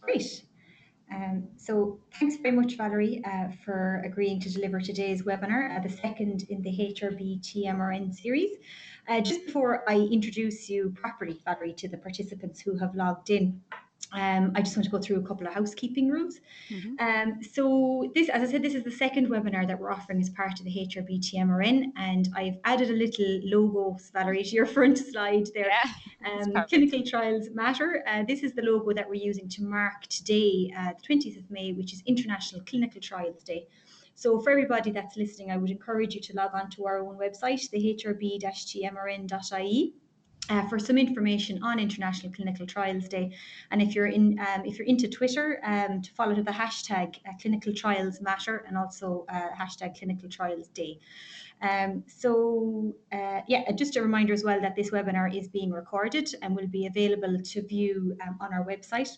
Great. So thanks very much, Valerie, for agreeing to deliver today's webinar, the second in the HRB TMRN series. Just before I introduce you properly, Valerie, to the participants who have logged in, I just want to go through a couple of housekeeping rules. So this, as I said, this is the second webinar that we're offering as part of the HRB TMRN, and I've added a little logo, Valerie, to your front slide there. Clinical Trials Matter. This is the logo that we're using to mark today, the 20th of May, which is International Clinical Trials Day. So for everybody that's listening, I would encourage you to log on to our own website, the hrb-tmrn.ie. For some information on International Clinical Trials Day, and if you're into Twitter, to follow the hashtag Clinical Trials Matter, and also hashtag Clinical Trials Day. Just a reminder as well that this webinar is being recorded and will be available to view on our website.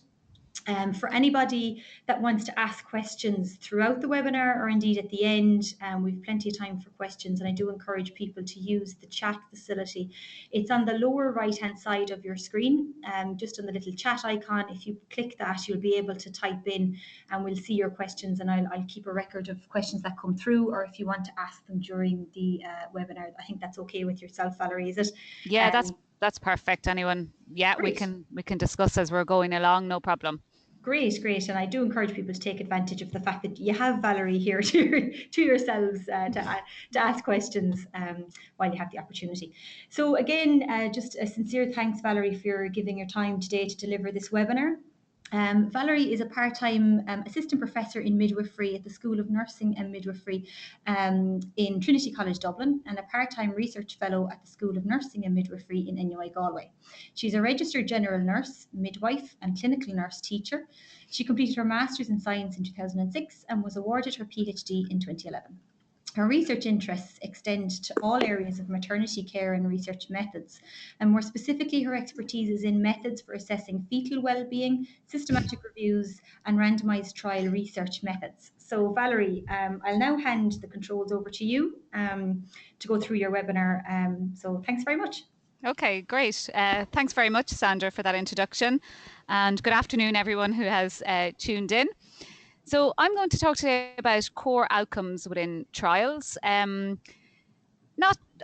For anybody that wants to ask questions throughout the webinar or indeed at the end, we've plenty of time for questions, and I do encourage people to use the chat facility. It's on the lower right hand side of your screen, just on the little chat icon. If you click that, you'll be able to type in and we'll see your questions, and I'll keep a record of questions that come through, or if you want to ask them during the webinar. I think that's okay with yourself, Valerie, is it? Yeah, that's perfect. Anyone? Yeah, we can discuss as we're going along, no problem. Great. And I do encourage people to take advantage of the fact that you have Valerie here to yourselves to ask questions while you have the opportunity. So again, just a sincere thanks, Valerie, for giving your time today to deliver this webinar. Valerie is a part-time assistant professor in midwifery at the School of Nursing and Midwifery in Trinity College Dublin, and a part-time research fellow at the School of Nursing and Midwifery in NUI Galway. She's a registered general nurse, midwife and clinical nurse teacher. She completed her Masters in Science in 2006 and was awarded her PhD in 2011. Her research interests extend to all areas of maternity care and research methods, and more specifically, her expertise is in methods for assessing fetal well-being, systematic reviews, and randomized trial research methods. So, Valerie, I'll now hand the controls over to you to go through your webinar. So, thanks very much. Okay, great. Thanks very much, Sandra, for that introduction, and good afternoon, everyone who has tuned in. So I'm going to talk today about core outcomes within trials. Not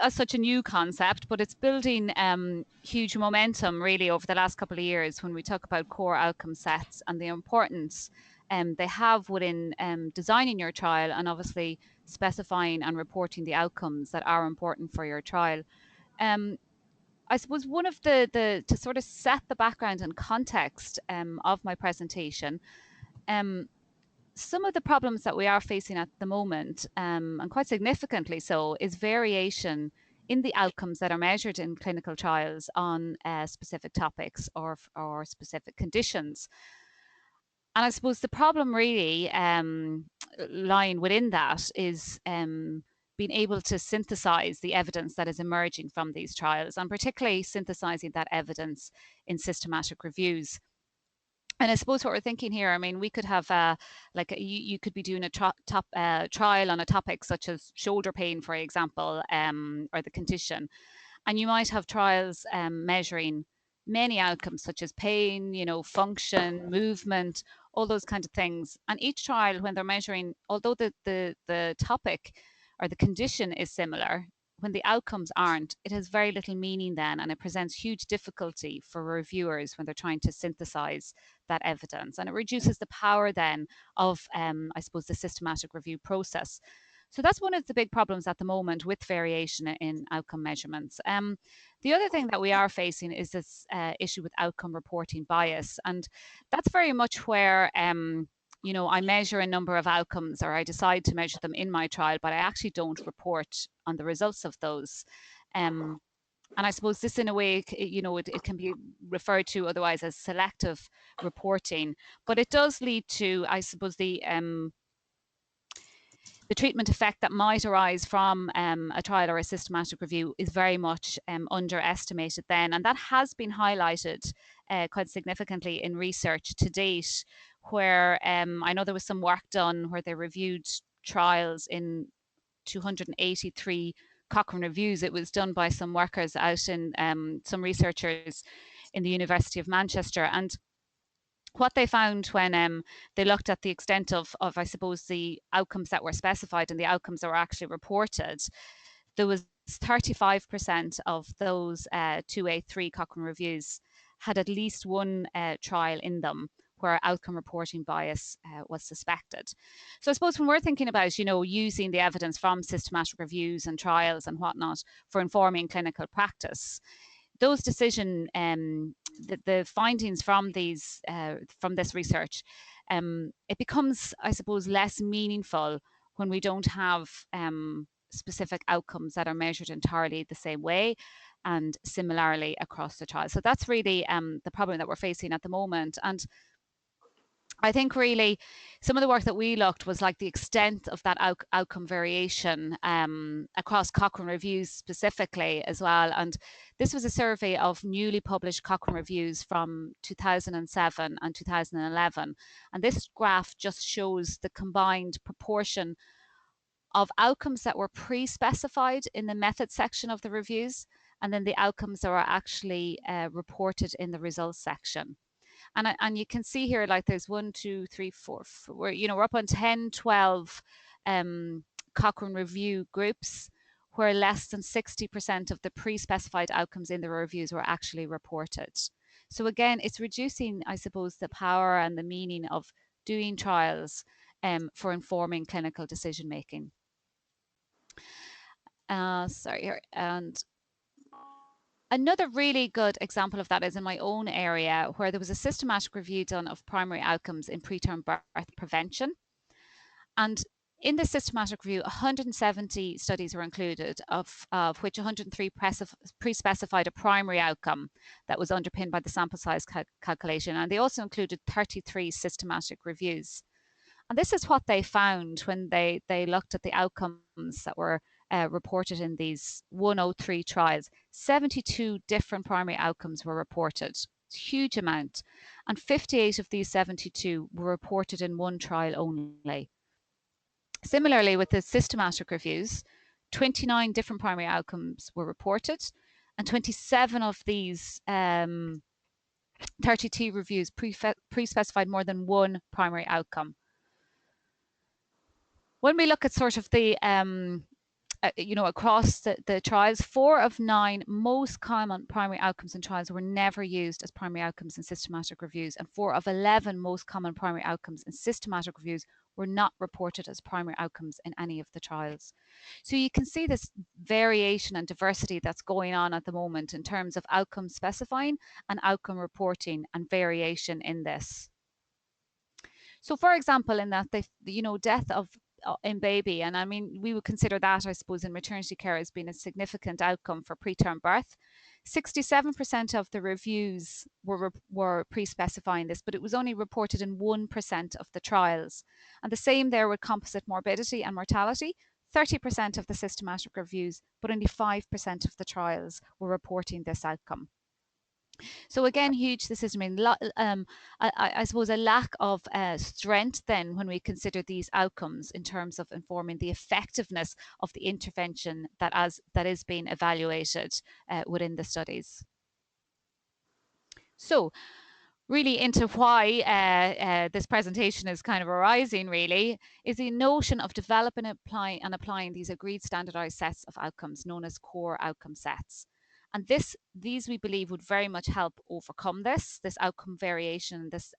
as such a new concept, but it's building huge momentum really over the last couple of years when we talk about core outcome sets and the importance they have within designing your trial and obviously specifying and reporting the outcomes that are important for your trial. I suppose one of to sort of set the background and context of my presentation, some of the problems that we are facing at the moment, and quite significantly so, is variation in the outcomes that are measured in clinical trials on specific topics or specific conditions. And I suppose the problem really lying within that is being able to synthesize the evidence that is emerging from these trials, and particularly synthesizing that evidence in systematic reviews. And I suppose what we're thinking here, I mean, we could have you could be doing a trial on a topic such as shoulder pain, for example, or the condition. And you might have trials measuring many outcomes such as pain, function, movement, all those kinds of things. And each trial, when they're measuring, although the topic or the condition is similar, when the outcomes aren't, it has very little meaning then, and it presents huge difficulty for reviewers when they're trying to synthesize that evidence. And it reduces the power then of, I suppose, the systematic review process. So that's one of the big problems at the moment with variation in outcome measurements. The other thing that we are facing is this issue with outcome reporting bias. And that's very much where I measure a number of outcomes, or I decide to measure them in my trial, but I actually don't report on the results of those. And I suppose this, in a way, it can be referred to otherwise as selective reporting, but it does lead to, I suppose, the treatment effect that might arise from a trial or a systematic review is very much underestimated then. And that has been highlighted quite significantly in research to date, where I know there was some work done where they reviewed trials in 283 Cochrane reviews. It was done by some workers out in some researchers in the University of Manchester. And what they found when they looked at the extent of, I suppose, the outcomes that were specified and the outcomes that were actually reported, there was 35% of those 2A3 Cochrane reviews had at least one trial in them where outcome reporting bias was suspected. So I suppose when we're thinking about, using the evidence from systematic reviews and trials and whatnot for informing clinical practice, those the findings from this research, it becomes, I suppose, less meaningful when we don't have specific outcomes that are measured entirely the same way and similarly across the trial. So that's really the problem that we're facing at the moment. And I think really some of the work that we looked was like the extent of that outcome variation across Cochrane reviews specifically as well. And this was a survey of newly published Cochrane reviews from 2007 and 2011. And this graph just shows the combined proportion of outcomes that were pre-specified in the method section of the reviews, and then the outcomes that were actually reported in the results section. And you can see here, like there's 1, 2, 3, 4, we're up on 10, 12 Cochrane review groups where less than 60% of the pre-specified outcomes in the reviews were actually reported. So again, it's reducing, I suppose, the power and the meaning of doing trials for informing clinical decision making. And another really good example of that is in my own area, where there was a systematic review done of primary outcomes in preterm birth prevention. And in this systematic review, 170 studies were included, of which 103 pre-specified a primary outcome that was underpinned by the sample size calculation. And they also included 33 systematic reviews. And this is what they found when they looked at the outcomes that were reported in these 103 trials. 72 different primary outcomes were reported. It's a huge amount. And 58 of these 72 were reported in one trial only. Similarly, with the systematic reviews, 29 different primary outcomes were reported, and 27 of these 32 reviews pre-specified more than one primary outcome. When we look at sort of the across the trials, 4 of 9 most common primary outcomes in trials were never used as primary outcomes in systematic reviews, and 4 of 11 most common primary outcomes in systematic reviews were not reported as primary outcomes in any of the trials. So you can see this variation and diversity that's going on at the moment in terms of outcome specifying and outcome reporting and variation in this. So for example, in that, death in baby, and I mean, we would consider that, I suppose, in maternity care as being a significant outcome for preterm birth. 67% of the reviews were pre-specifying this, but it was only reported in 1% of the trials. And the same there with composite morbidity and mortality. 30% of the systematic reviews, but only 5% of the trials were reporting this outcome. So again, huge decision. I suppose a lack of strength then when we consider these outcomes in terms of informing the effectiveness of the intervention that is being evaluated within the studies. So really into why this presentation is kind of arising really is the notion of developing and applying these agreed standardized sets of outcomes known as core outcome sets. And these we believe would very much help overcome this outcome variation, this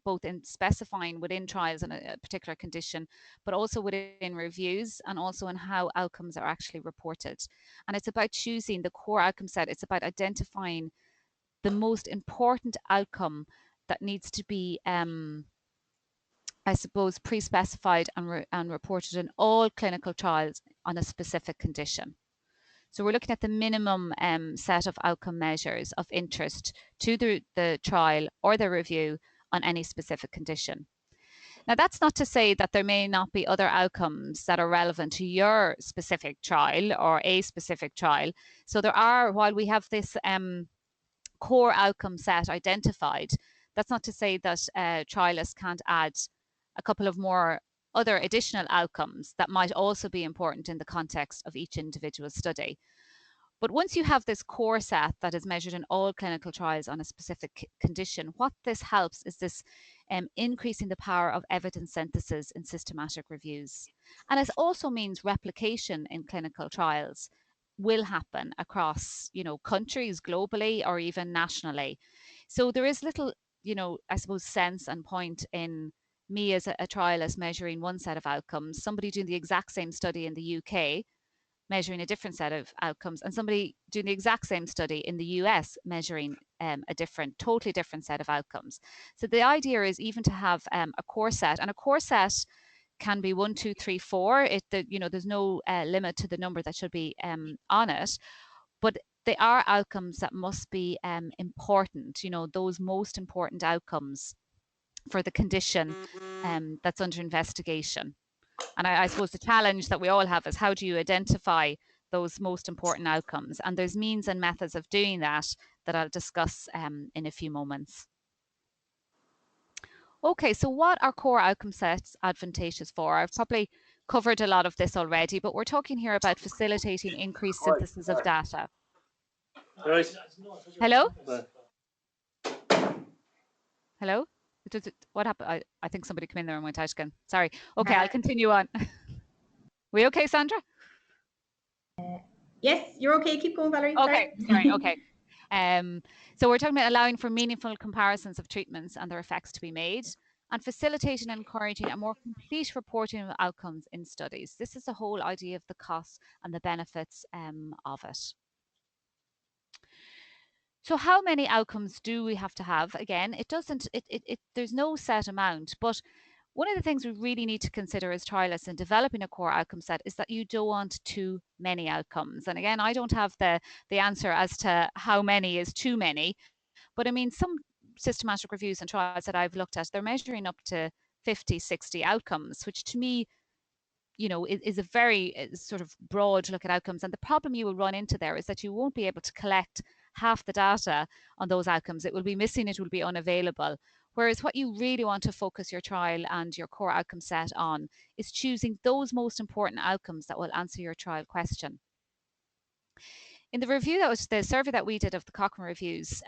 both in specifying within trials in a particular condition, but also within reviews and also in how outcomes are actually reported. And it's about choosing the core outcome set. It's about identifying the most important outcome that needs to be, I suppose, pre-specified and reported in all clinical trials on a specific condition. So we're looking at the minimum set of outcome measures of interest to the trial or the review on any specific condition. Now, that's not to say that there may not be other outcomes that are relevant to your specific trial or a specific trial. So there are, while we have this core outcome set identified, that's not to say that trialists can't add a couple of more other additional outcomes that might also be important in the context of each individual study. But once you have this core set that is measured in all clinical trials on a specific condition, what this helps is this increasing the power of evidence synthesis in systematic reviews. And it also means replication in clinical trials will happen across, countries globally or even nationally. So there is little, I suppose, sense and point in me as a trialist measuring one set of outcomes, somebody doing the exact same study in the UK measuring a different set of outcomes, and somebody doing the exact same study in the US measuring a totally different set of outcomes. So the idea is even to have a core set, and a core set can be 1, 2, 3, 4. There's no limit to the number that should be on it, but they are outcomes that must be important. Those most important outcomes for the condition that's under investigation. And I suppose the challenge that we all have is how do you identify those most important outcomes? And there's means and methods of doing that I'll discuss in a few moments. Okay, so what are core outcome sets advantageous for? I've probably covered a lot of this already, but we're talking here about facilitating increased synthesis of data. Hello? Hello? What happened? I think somebody came in there and went out again. Sorry. Okay, I'll continue on. We okay, Sandra? Yes, you're okay. Keep going, Valerie. Okay, sorry. Okay. So we're talking about allowing for meaningful comparisons of treatments and their effects to be made, and facilitating and encouraging a more complete reporting of outcomes in studies. This is the whole idea of the costs and the benefits of it. So how many outcomes do we have to have? Again, there's no set amount, but one of the things we really need to consider as trialists in developing a core outcome set is that you don't want too many outcomes. And again, I don't have the answer as to how many is too many, but I mean, some systematic reviews and trials that I've looked at, they're measuring up to 50, 60 outcomes, which to me, is a very sort of broad look at outcomes. And the problem you will run into there is that you won't be able to collect half the data on those outcomes. It will be missing, it will be unavailable. Whereas what you really want to focus your trial and your core outcome set on is choosing those most important outcomes that will answer your trial question. In the review, that was the survey that we did of the Cochrane reviews,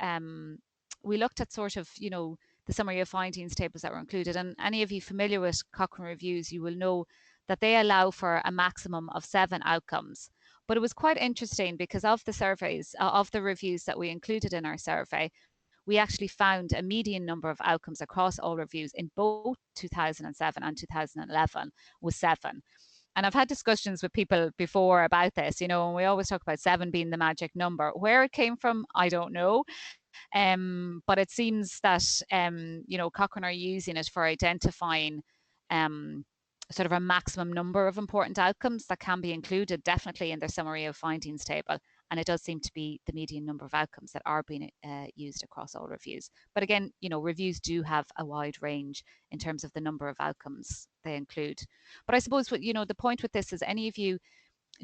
we looked at sort of, the summary of findings tables that were included. And any of you familiar with Cochrane reviews, you will know that they allow for a maximum of 7 outcomes. But it was quite interesting because of the surveys, of the reviews that we included in our survey, we actually found a median number of outcomes across all reviews in both 2007 and 2011 was 7. And I've had discussions with people before about this, and we always talk about 7 being the magic number. Where it came from, I don't know. But it seems that, Cochrane are using it for identifying sort of a maximum number of important outcomes that can be included definitely in their summary of findings table. And it does seem to be the median number of outcomes that are being used across all reviews. But again, reviews do have a wide range in terms of the number of outcomes they include. But I suppose what, the point with this is any of you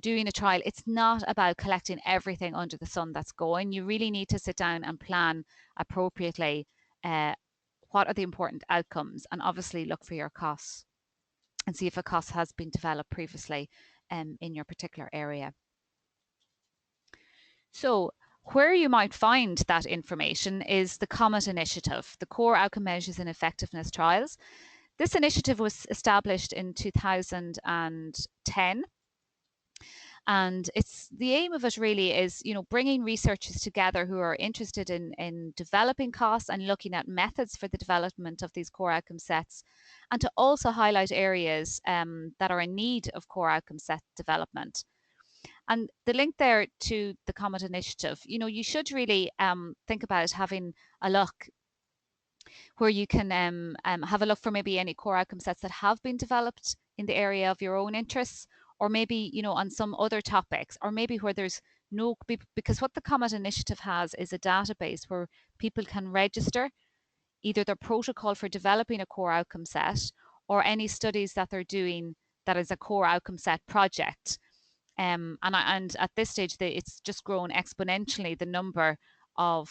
doing a trial, it's not about collecting everything under the sun that's going. You really need to sit down and plan appropriately what are the important outcomes, and obviously look for your costs and see if a cost has been developed previously in your particular area. So where you might find that information is the COMET Initiative, the Core Outcome Measures in Effectiveness Trials. This initiative was established in 2010. And the aim of it really is, bringing researchers together who are interested in developing costs and looking at methods for the development of these core outcome sets, and to also highlight areas that are in need of core outcome set development. And the link there to the COMET Initiative, you should really think about having a look where you can have a look for maybe any core outcome sets that have been developed in the area of your own interests, or maybe, on some other topics, or maybe where there's no, because what the COMET Initiative has is a database where people can register either their protocol for developing a core outcome set or any studies that they're doing that is a core outcome set project. And at this stage, it's just grown exponentially, the number of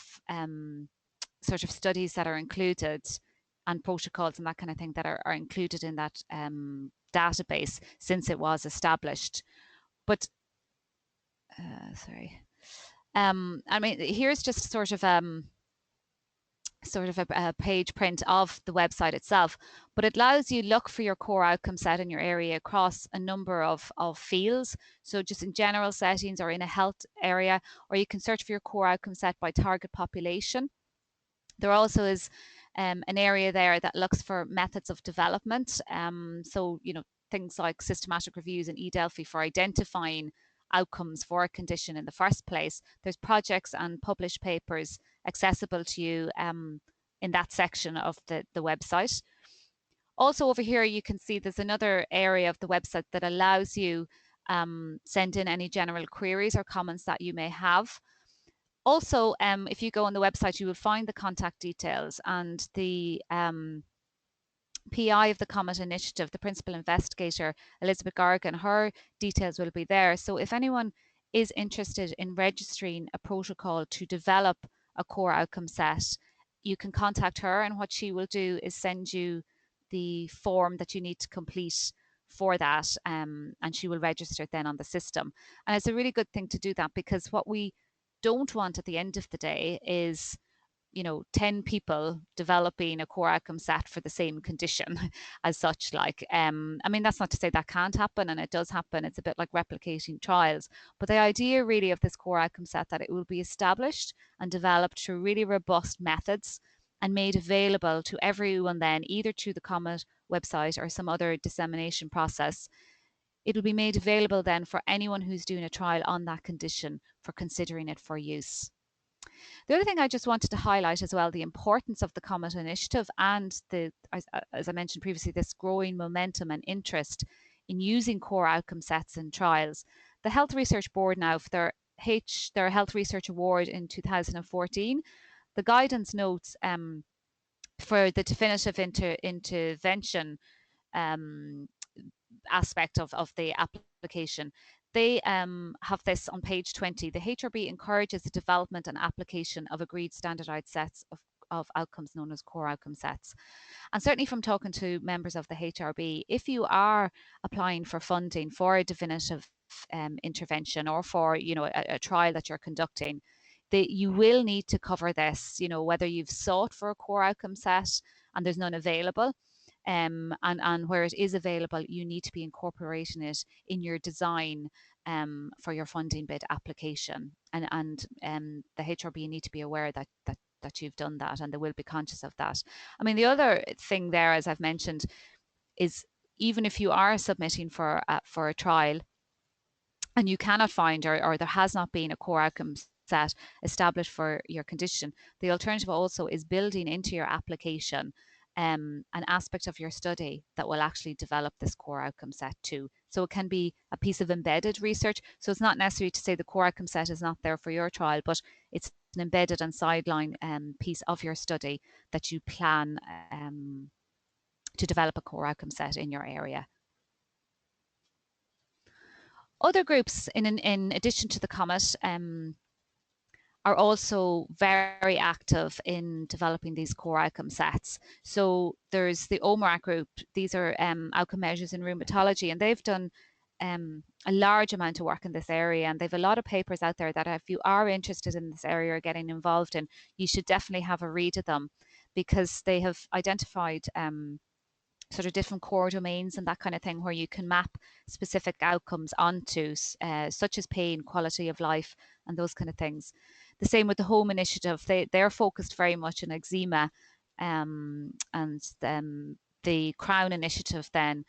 sort of studies that are included and protocols and that kind of thing that are included in that database since it was established. But sorry. I mean, here's just sort of a page print of the website itself, but it allows you look for your core outcome set in your area across a number of fields. So just in general settings or in a health area, or you can search for your core outcome set by target population. There also is an area there that looks for methods of development. So, you know, things like systematic reviews in eDelphi for identifying outcomes for a condition in the first place. There's projects and published papers accessible to you in that section of the website. Also over here, you can see there's another area of the website that allows you send in any general queries or comments that you may have. Also, if you go on the website, you will find the contact details, and the PI of the COMET Initiative, the principal investigator, Elizabeth Gargan, her details will be there. So if anyone is interested in registering a protocol to develop a core outcome set, you can contact her, and what she will do is send you the form that you need to complete for that, and she will register it then on the system. And it's a really good thing to do that, because what we don't want at the end of the day is, you know, 10 people developing a core outcome set for the same condition as such. Like, I mean, that's not to say that can't happen, and it does happen. It's a bit like replicating trials. But the idea really of this core outcome set, that it will be established and developed through really robust methods and made available to everyone then, either through the COMET website or some other dissemination process. It'll be made available then for anyone who's doing a trial on that condition for considering it for use. The other thing I just wanted to highlight as well, the importance of the COMET Initiative and as I mentioned previously, this growing momentum and interest in using core outcome sets in trials. The Health Research Board now, for their Health Research Award in 2014, the guidance notes for the definitive intervention aspect of the application, they have this on page 20. The HRB encourages the development and application of agreed standardized sets of outcomes known as core outcome sets. And certainly from talking to members of the HRB, if you are applying for funding for a definitive intervention, or for, you know, a trial that you're conducting, you will need to cover this, you know, whether you've sought for a core outcome set and there's none available, and where it is available, you need to be incorporating it in your design for your funding bid application. And the HRB need to be aware that you've done that, and they will be conscious of that. I mean, the other thing there, as I've mentioned, is even if you are submitting for a trial and you cannot find, or there has not been a core outcome set established for your condition, the alternative also is building into your application an aspect of your study that will actually develop this core outcome set too. So it can be a piece of embedded research. So it's not necessary to say the core outcome set is not there for your trial, but it's an embedded and sideline piece of your study that you plan to develop a core outcome set in your area. Other groups, in addition to the COMET, are also very active in developing these core outcome sets. So there's the OMRAC group. These are outcome measures in rheumatology, and they've done a large amount of work in this area, and they've a lot of papers out there that if you are interested in this area or getting involved in, you should definitely have a read of them, because they have identified sort of different core domains and that kind of thing, where you can map specific outcomes onto, such as pain, quality of life, and those kind of things. The same with the Home Initiative. They're focused very much on eczema, and the Crown Initiative then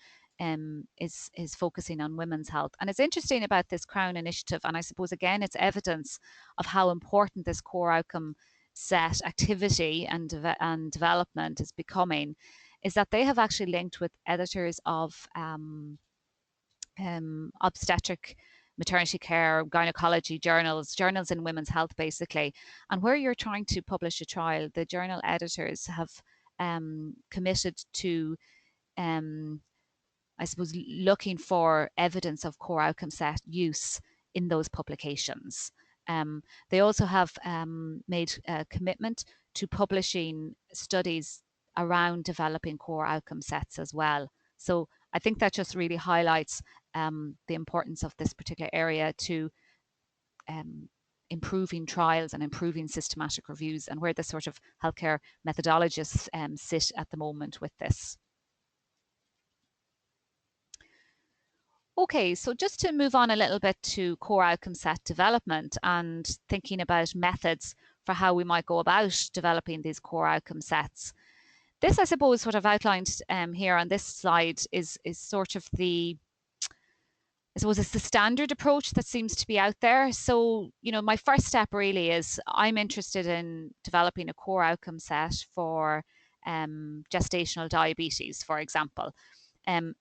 is focusing on women's health. And it's interesting about this Crown Initiative, and I suppose again it's evidence of how important this core outcome set activity and development is becoming, is that they have actually linked with editors of obstetric, maternity care, gynecology journals in women's health, basically. And where you're trying to publish a trial, the journal editors have committed to, I suppose, looking for evidence of core outcome set use in those publications. They also have made a commitment to publishing studies around developing core outcome sets as well. So I think that just really highlights the importance of this particular area to improving trials and improving systematic reviews, and where the sort of healthcare methodologists sit at the moment with this. Okay, so just to move on a little bit to core outcome set development and thinking about methods for how we might go about developing these core outcome sets. This, I suppose, what I've outlined here on this slide is sort of the, I suppose it's the standard approach that seems to be out there. So, you know, my first step really is I'm interested in developing a core outcome set for gestational diabetes, for example.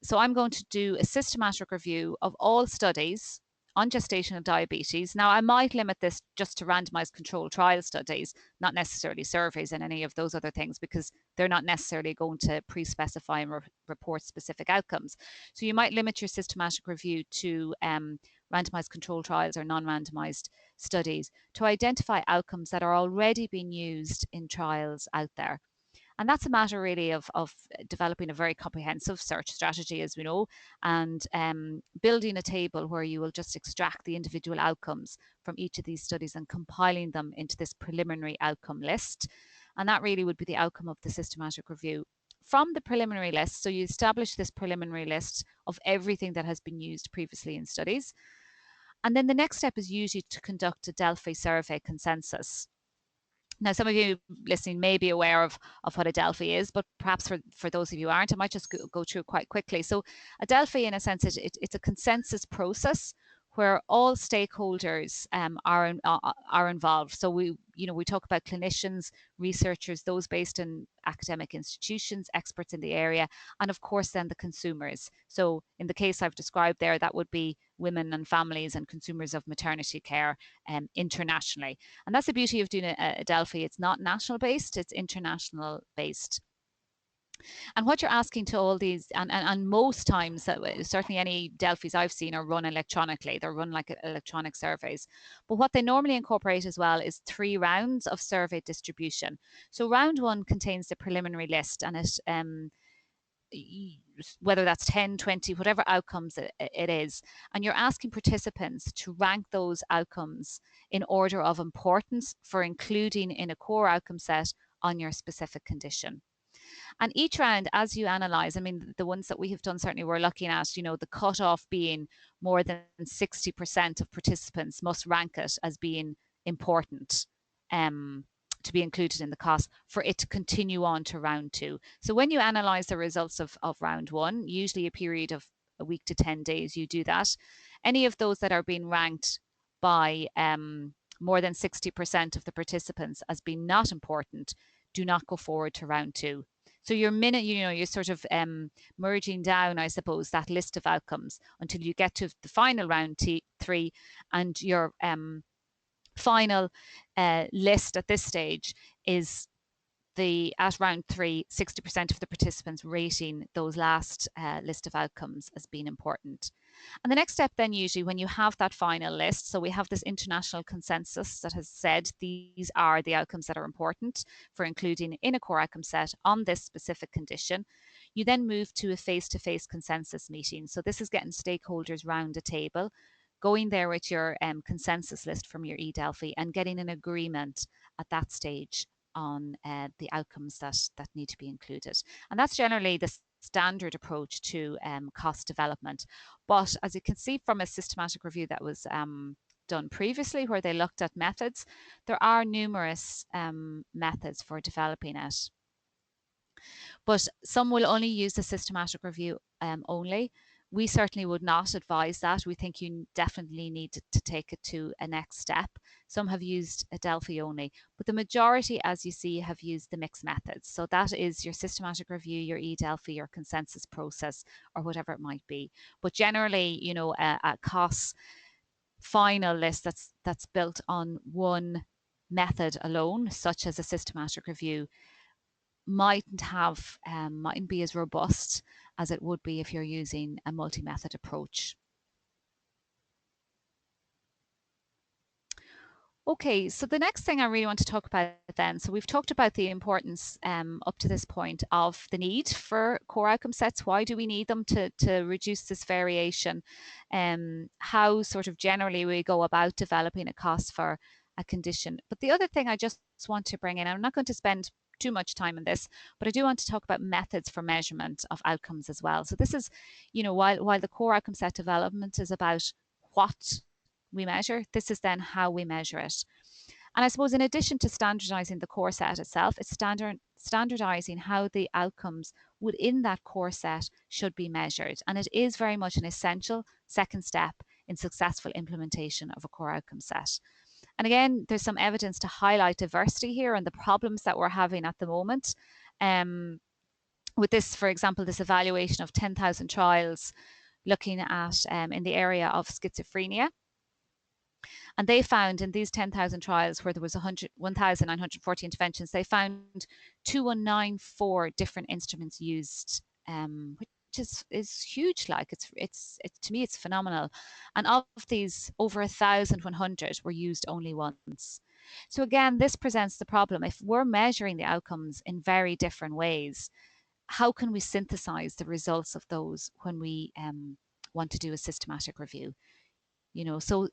So I'm going to do a systematic review of all studies on gestational diabetes. Now, I might limit this just to randomized controlled trial studies, not necessarily surveys and any of those other things, because they're not necessarily going to pre-specify and report specific outcomes. So you might limit your systematic review to randomized controlled trials or non-randomized studies to identify outcomes that are already being used in trials out there. And that's a matter really of developing a very comprehensive search strategy, as we know, and building a table where you will just extract the individual outcomes from each of these studies and compiling them into this preliminary outcome list. And that really would be the outcome of the systematic review. From the preliminary list, so you establish this preliminary list of everything that has been used previously in studies. And then the next step is usually to conduct a Delphi survey consensus. Now, some of you listening may be aware of what a Delphi is, but perhaps for those of you who aren't, I might just go through it quite quickly. So a Delphi, in a sense, it's a consensus process where all stakeholders are involved. So we talk about clinicians, researchers, those based in academic institutions, experts in the area, and of course then the consumers. So in the case I've described there, that would be women and families and consumers of maternity care internationally. And that's the beauty of doing a Delphi. It's not national based, it's international based. And what you're asking to all these, and most times, certainly any Delphis I've seen are run electronically. They're run like electronic surveys. But what they normally incorporate as well is 3 rounds of survey distribution. So round 1 contains the preliminary list, and it whether that's 10, 20, whatever outcomes it is. And you're asking participants to rank those outcomes in order of importance for including in a core outcome set on your specific condition. And each round, as you analyze, I mean, the ones that we have done, certainly we're looking at, the cutoff being more than 60% of participants must rank it as being important to be included in the COS for it to continue on to round 2. So when you analyze the results of round 1, usually a period of a week to 10 days, you do that. Any of those that are being ranked by more than 60% of the participants as being not important do not go forward to round 2. So you're sort of merging down, I suppose, that list of outcomes until you get to the final round 3, and your final list at this stage is at round 3, 60% of the participants rating those last list of outcomes as being important. And the next step then, usually when you have that final list, so we have this international consensus that has said these are the outcomes that are important for including in a core outcome set on this specific condition, you then move to a face-to-face consensus meeting. So this is getting stakeholders round a table, going there with your consensus list from your eDelphi and getting an agreement at that stage on the outcomes that need to be included. And that's generally the standard approach to COS development. But as you can see from a systematic review that was done previously, where they looked at methods, there are numerous methods for developing it. But some will only use the systematic review only. We certainly would not advise that. We think you definitely need to take it to a next step. Some have used a Delphi only, but the majority, as you see, have used the mixed methods. So that is your systematic review, your eDelphi, your consensus process, or whatever it might be. But generally, a COS final list that's built on one method alone, such as a systematic review, mightn't be as robust as it would be if you're using a multi-method approach. Okay, so the next thing I really want to talk about then, so we've talked about the importance up to this point of the need for core outcome sets. Why do we need them to reduce this variation? How sort of generally we go about developing a COS for a condition. But the other thing I just want to bring in, I'm not going to spend too much time on this, but I do want to talk about methods for measurement of outcomes as well. So this is, while the core outcome set development is about what we measure, this is then how we measure it. And I suppose in addition to standardizing the core set itself, it's standardizing how the outcomes within that core set should be measured. And it is very much an essential second step in successful implementation of a core outcome set. And again, there's some evidence to highlight diversity here and the problems that we're having at the moment. With this, for example, this evaluation of 10,000 trials looking at in the area of schizophrenia. And they found in these 10,000 trials where there was 1,940 interventions, they found 2194 different instruments used, which is huge. Like it's to me, it's phenomenal. And of these, over 1,100 were used only once. So again, this presents the problem. If we're measuring the outcomes in very different ways, how can we synthesize the results of those when we want to do a systematic review? So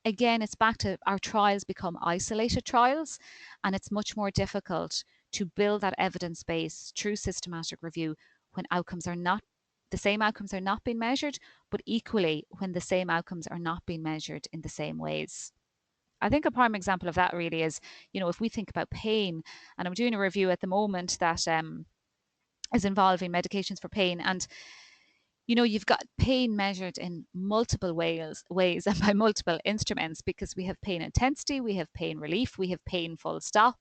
again, it's back to our trials become isolated trials, and it's much more difficult to build that evidence base through systematic review when the same outcomes are not being measured, but equally when the same outcomes are not being measured in the same ways. I think a prime example of that really is, if we think about pain, and I'm doing a review at the moment that is involving medications for pain, and you've got pain measured in multiple ways and by multiple instruments, because we have pain intensity, we have pain relief, we have pain full stop.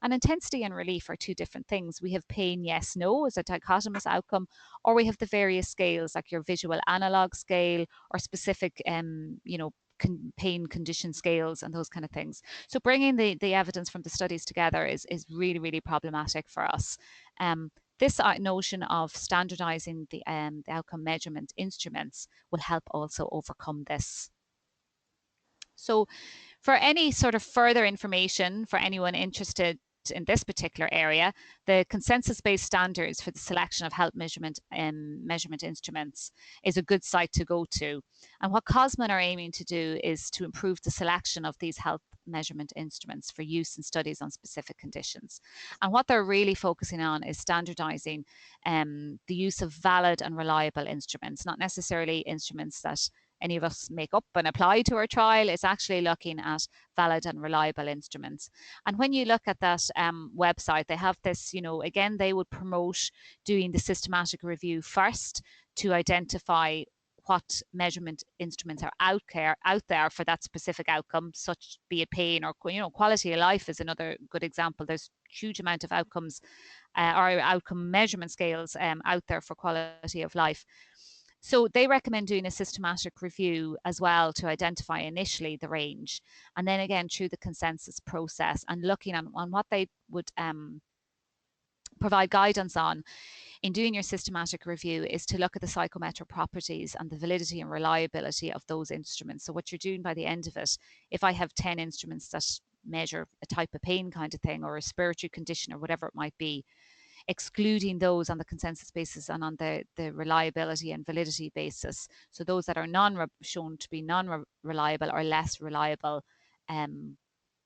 And intensity and relief are two different things. We have pain yes, no as a dichotomous outcome, or we have the various scales like your visual analog scale or specific, pain condition scales and those kind of things. So bringing the evidence from the studies together is really, really problematic for us. This notion of standardizing the outcome measurement instruments will help also overcome this. So for any sort of further information for anyone interested in this particular area, the consensus-based standards for the selection of health measurement instruments is a good site to go to. And what COSMIN are aiming to do is to improve the selection of these health measurement instruments for use in studies on specific conditions. And what they're really focusing on is standardizing the use of valid and reliable instruments, not necessarily instruments that any of us make up and apply to our trial. It's actually looking at valid and reliable instruments. And when you look at that website, they have this, again, they would promote doing the systematic review first to identify what measurement instruments are out there for that specific outcome, such be it pain or quality of life is another good example. There's huge amount of outcomes or outcome measurement scales out there for quality of life. So they recommend doing a systematic review as well to identify initially the range, and then again through the consensus process and looking on what they would provide guidance on in doing your systematic review is to look at the psychometric properties and the validity and reliability of those instruments. So what you're doing by the end of it, if I have 10 instruments that measure a type of pain kind of thing or a respiratory condition or whatever it might be, excluding those on the consensus basis and on the reliability and validity basis. So those that are shown to be non-reliable or less reliable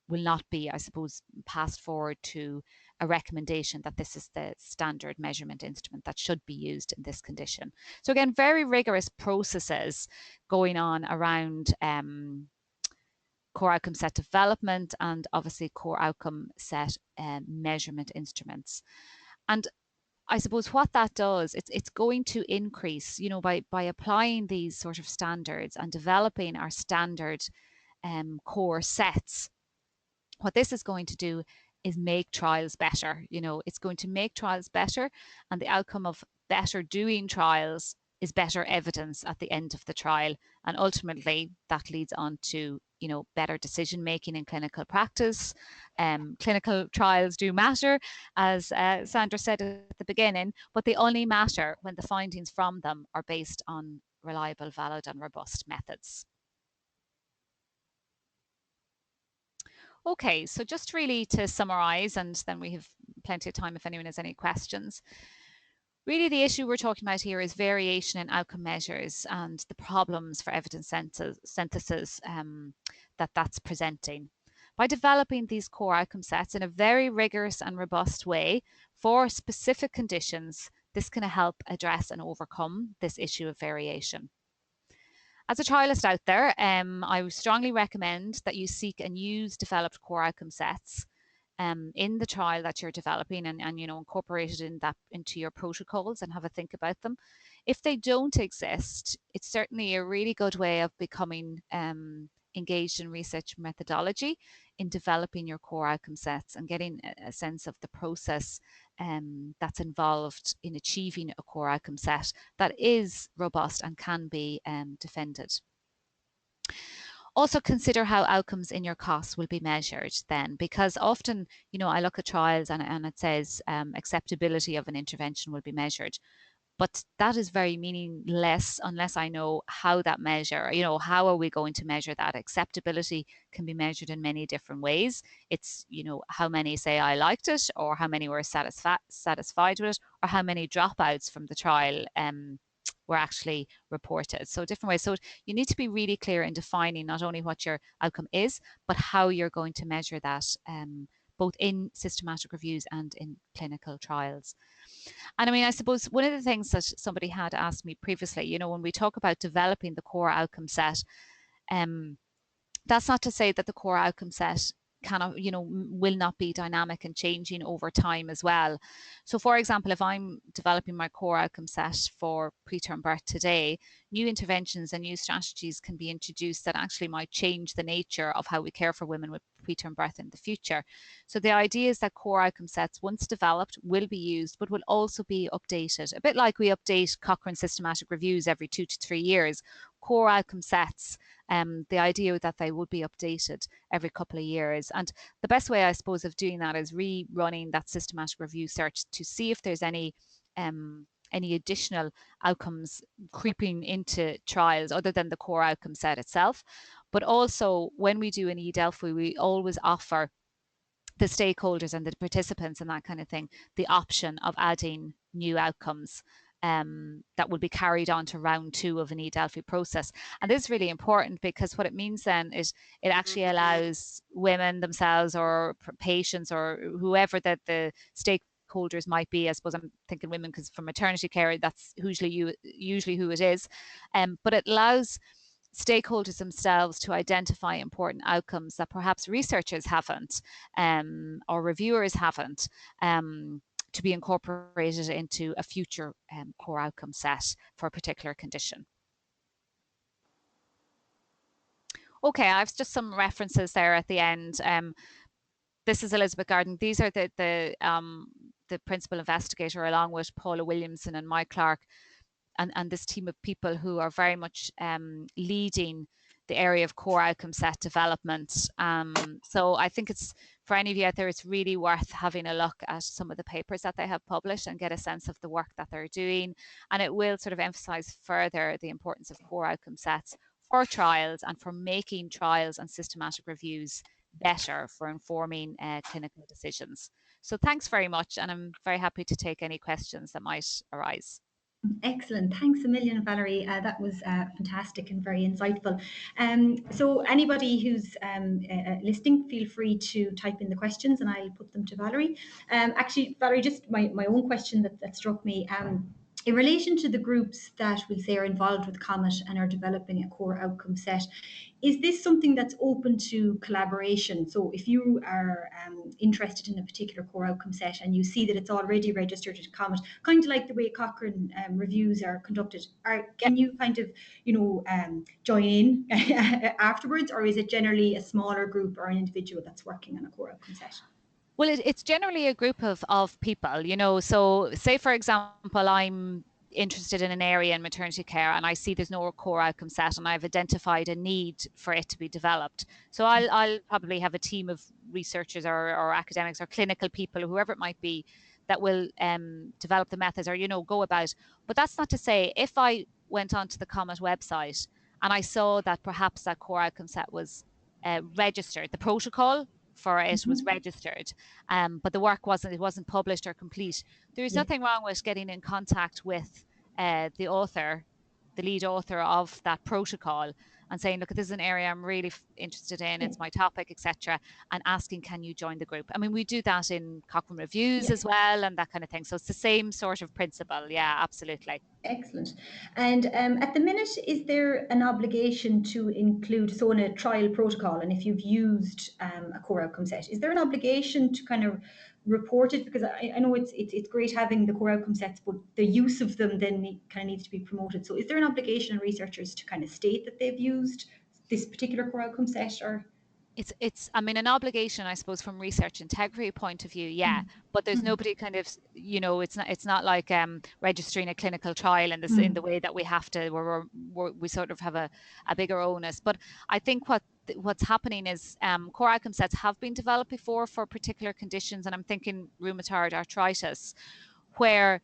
will not be, I suppose, passed forward to a recommendation that this is the standard measurement instrument that should be used in this condition. So again, very rigorous processes going on around core outcome set development and obviously core outcome set measurement instruments. And I suppose what that does, it's going to increase, by applying these sort of standards and developing our standard core sets. What this is going to do is make trials better. It's going to make trials better, and the outcome of better doing trials is better evidence at the end of the trial. And ultimately, that leads on to better decision making in clinical practice. Clinical trials do matter, as Sandra said at the beginning, but they only matter when the findings from them are based on reliable, valid, and robust methods. Okay, so just really to summarize, and then we have plenty of time if anyone has any questions. Really, the issue we're talking about here is variation in outcome measures and the problems for evidence synthesis that's presenting. by developing these core outcome sets in a very rigorous and robust way for specific conditions. This can help address and overcome this issue of variation. As a trialist out there, I would strongly recommend that you seek and use developed core outcome sets in the trial that you're developing, and incorporate it into your protocols and have a think about them. If they don't exist, it's certainly a really good way of becoming engaged in research methodology in developing your core outcome sets and getting a sense of the process that's involved in achieving a core outcome set that is robust and can be defended. Also consider how outcomes in your COS will be measured then, because often, I look at trials and it says acceptability of an intervention will be measured. But that is very meaningless unless I know how that measure, how are we going to measure that? Acceptability can be measured in many different ways. It's, how many say I liked it, or how many were satisfied with it, or how many dropouts from the trial were actually reported. So different ways. So you need to be really clear in defining not only what your outcome is, but how you're going to measure that, both in systematic reviews and in clinical trials. And I suppose one of the things that somebody had asked me previously, when we talk about developing the core outcome set, that's not to say that the core outcome set cannot, will not be dynamic and changing over time as well. So for example, if I'm developing my core outcome set for preterm birth today, new interventions and new strategies can be introduced that actually might change the nature of how we care for women with preterm birth in the future. So the idea is that core outcome sets, once developed, will be used, but will also be updated. A bit like we update Cochrane systematic reviews every 2 to 3 years, core outcome sets, the idea that they would be updated every couple of years. And the best way, I suppose, of doing that is rerunning that systematic review search to see if there's any additional outcomes creeping into trials other than the core outcome set itself. But also, when we do an eDelphi, we always offer the stakeholders and the participants and that kind of thing the option of adding new outcomes that will be carried on to round 2 of an eDelphi process. And this is really important, because what it means then is it actually allows women themselves or patients or whoever that the stakeholders might be. I suppose I'm thinking women because for maternity care, that's usually who it is. But it allows stakeholders themselves to identify important outcomes that perhaps researchers haven't, or reviewers haven't, to be incorporated into a future core outcome set for a particular condition. Okay, I've just some references there at the end. This is Elizabeth Garden. These are the principal investigator, along with Paula Williamson and Mike Clark, and this team of people who are very much leading the area of core outcome set development. So I think it's, for any of you out there, it's really worth having a look at some of the papers that they have published and get a sense of the work that they're doing. And it will sort of emphasize further the importance of core outcome sets for trials and for making trials and systematic reviews better for informing clinical decisions. So thanks very much, and I'm very happy to take any questions that might arise. Excellent. Thanks a million, Valerie. That was fantastic and very insightful. So anybody who's listening, feel free to type in the questions and I'll put them to Valerie. Actually, Valerie, just my own question that struck me. In relation to the groups that we'll say are involved with COMET and are developing a core outcome set, is this something that's open to collaboration? So if you are interested in a particular core outcome set and you see that it's already registered at COMET, kind of like the way Cochrane reviews are conducted, can you kind of, join in afterwards, or is it generally a smaller group or an individual that's working on a core outcome set? Well, it's generally a group of people, so say, for example, I'm interested in an area in maternity care and I see there's no core outcome set and I've identified a need for it to be developed. So I'll probably have a team of researchers or academics or clinical people, or whoever it might be, that will develop the methods or, go about. But that's not to say, if I went onto the COMET website and I saw that perhaps that core outcome set was registered, the protocol for it was registered, but the work wasn't published or complete, there's nothing wrong with getting in contact with the lead author of that protocol, and saying, look, this is an area I'm really interested in, Yeah. it's my topic, etc., and asking, can you join the group? I mean, we do that in Cochrane Reviews Yeah. as well, and that kind of thing. So it's the same sort of principle. Yeah, absolutely. Excellent. And at the minute, is there an obligation to include, so in a trial protocol, and if you've used a core outcome set, is there an obligation to kind of report it? Because I know it's great having the core outcome sets, but the use of them then kind of needs to be promoted. So is there an obligation on researchers to kind of state that they've used this particular core outcome set, or? It's I mean, an obligation, I suppose, from research integrity point of view, yeah, but there's Mm. nobody kind of, it's not like registering a clinical trial in this in the Mm. way that we have to, where we sort of have a bigger onus. But I think what's happening is core outcome sets have been developed before for particular conditions, and I'm thinking rheumatoid arthritis, where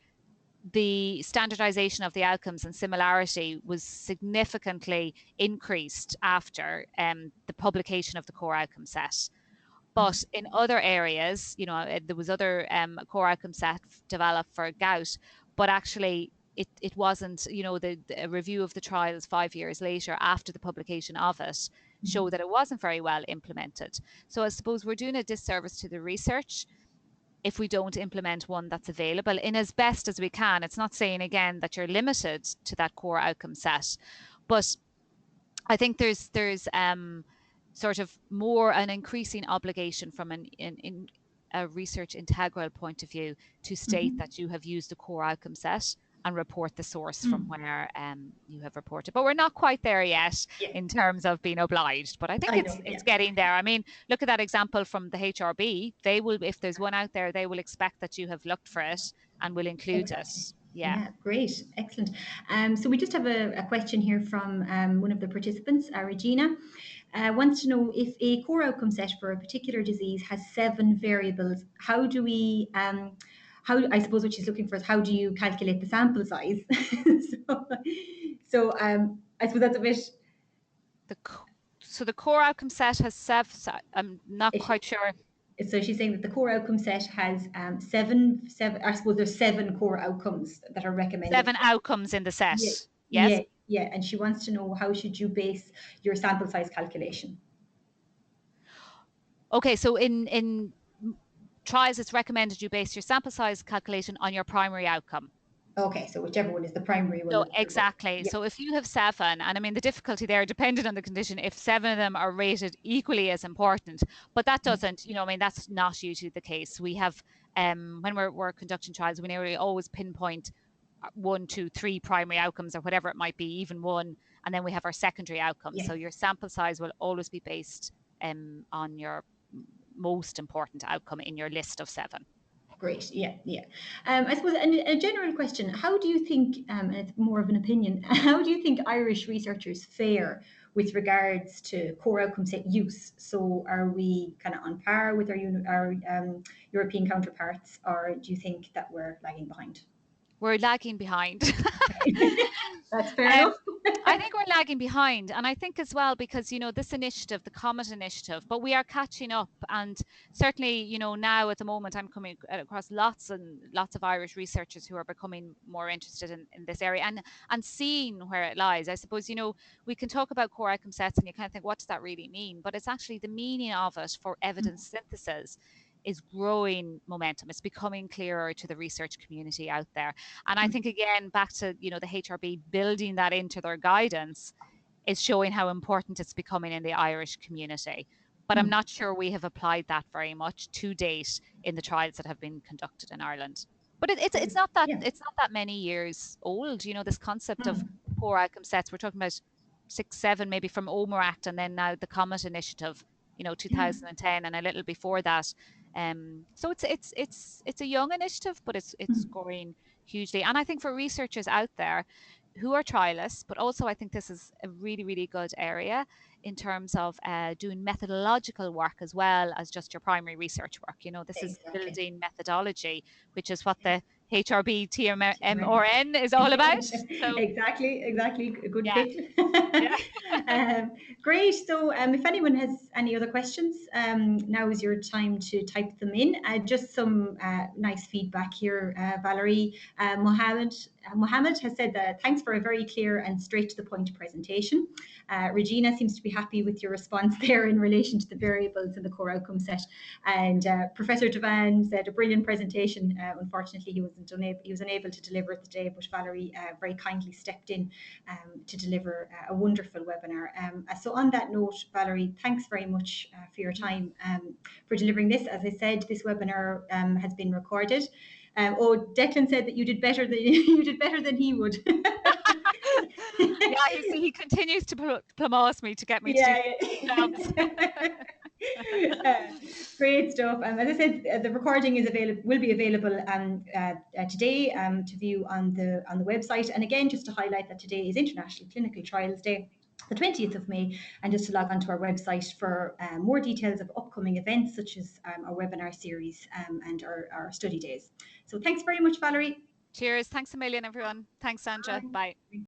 the standardization of the outcomes and similarity was significantly increased after the publication of the core outcome set. But in other areas, there was other core outcome set developed for gout, but actually it wasn't, the review of the trials 5 years later after the publication of it showed that it wasn't very well implemented. So I suppose we're doing a disservice to the research if we don't implement one that's available in as best as we can. It's not saying, again, that you're limited to that core outcome set, but I think there's sort of more an increasing obligation from in a research integral point of view to state that you have used a core outcome set and report the source from where you have reported. But we're not quite there yet Yeah, in terms of being obliged. But I think I know. it's Yeah, getting there. I mean, look at that example from the HRB. They will, if there's one out there, they will expect that you have looked for it and will include it. exactly. Yeah. Yeah, great, excellent. So we just have a question here from one of the participants, Regina. Wants to know if a core outcome set for a particular disease has 7 variables, how do we, I suppose what she's looking for is how do you calculate the sample size? I suppose that's a bit, So the core outcome set has seven. I'm not quite sure. so she's saying that the core outcome set has seven, I suppose there's 7 core outcomes that are recommended. 7 outcomes in the set. Yeah, Yes. yeah. And she wants to know, how should you base your sample size calculation? Okay, so in trials, it's recommended you base your sample size calculation on your primary outcome. Okay, so whichever one is the primary one. So exactly. Yeah. So if you have 7, and I mean the difficulty there, depending on the condition, if 7 of them are rated equally as important, but that doesn't, I mean, that's not usually the case. We have, when we're conducting trials, we nearly always pinpoint 1, 2, 3 primary outcomes or whatever it might be, even 1, and then we have our secondary outcomes. Yeah. So your sample size will always be based on your most important outcome in your list of 7. Great, yeah. I suppose a general question, how do you think, and it's more of an opinion, how do you think Irish researchers fare with regards to core outcome set use? So are we kind of on par with our European counterparts, or do you think that we're lagging behind? We're lagging behind. That's fair enough. I think we're lagging behind, and I think as well because this initiative, the COMET Initiative, but we are catching up, and certainly now at the moment I'm coming across lots and lots of Irish researchers who are becoming more interested in this area and seeing where it lies. I suppose we can talk about core outcome sets and you kind of think, what does that really mean? But it's actually the meaning of it for evidence synthesis is growing momentum. It's becoming clearer to the research community out there. And I think, again, back to, the HRB building that into their guidance is showing how important it's becoming in the Irish community. But I'm not sure we have applied that very much to date in the trials that have been conducted in Ireland. But it's not that many years old, this concept of core outcome sets. We're talking about 6, 7, maybe from OMERACT, and then now the COMET Initiative, 2010 and a little before that. So it's a young initiative, but it's growing hugely. And I think for researchers out there who are trialists, but also I think this is a really, really good area in terms of doing methodological work as well as just your primary research work. This is building methodology, which is what the HRB TMRN is all about. So exactly, a good yeah, fit. yeah. Great. So if anyone has any other questions, now is your time to type them in. Just some nice feedback here, Valerie. Mohammed has said that thanks for a very clear and straight to the point presentation. Regina seems to be happy with your response there in relation to the variables in the core outcome set. And Professor Devan said a brilliant presentation. Unfortunately, he was unable to deliver it today, but Valerie very kindly stepped in to deliver a wonderful webinar. So on that note, Valerie, thanks very much for your time for delivering this. As I said, this webinar has been recorded. Declan said that you did better than he would. Yeah, he continues to promote me to get me to do jobs. Great stuff. As I said, the recording will be available today to view on the website. And again, just to highlight that today is International Clinical Trials Day, the 20th of May, and just to log onto our website for more details of upcoming events such as our webinar series and our study days. So thanks very much, Valerie. Cheers. Thanks a million, everyone. Thanks, Sandra. Bye.